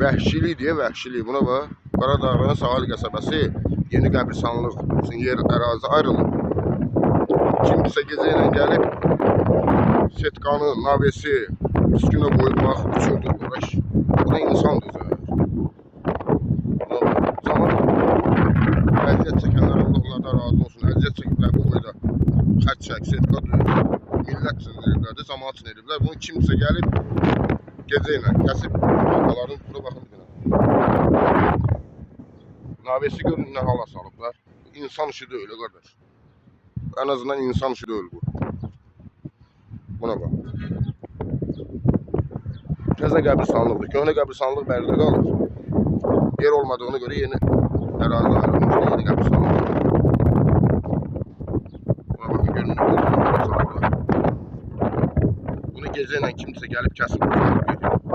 Vəhşilik deyə vəhşilik. Buna bax. Qaradağın sahil qəsəbəsi yeni qəbirstanlıq üçün yer ərazi ayrılıb. Kimsə gecə ilə gəlib setkanı, navesi üstünə qoyub bax uçurdu. Bu da insan düzər. Zaman əziyyət çəkənlər Allah onlardan razı olsun. Əziyyət çəkiblər bu boyda. Xətt çək, setka düz. Millət üçün ediblər də, cəmaat üçün ediblər. Bunu kimsə gəlib gecə ilə kəsib halkaların bura baxın bir dənə. Navesi görün nə hala salıblar. İnsan işi deyil qardaş. En azından insan işi deyil bu. Buna bax. Təzə qəbirstanlıqdır. Köhnə qəbirstanlıq bərdə qalır. Yer olmadığına görə yeni ərazi ayrılmış. Yeni qəbirstanlıq. Buna baxın görün nə hala salıblar. Bunu gecə ilə kimsə gəlib kəsib.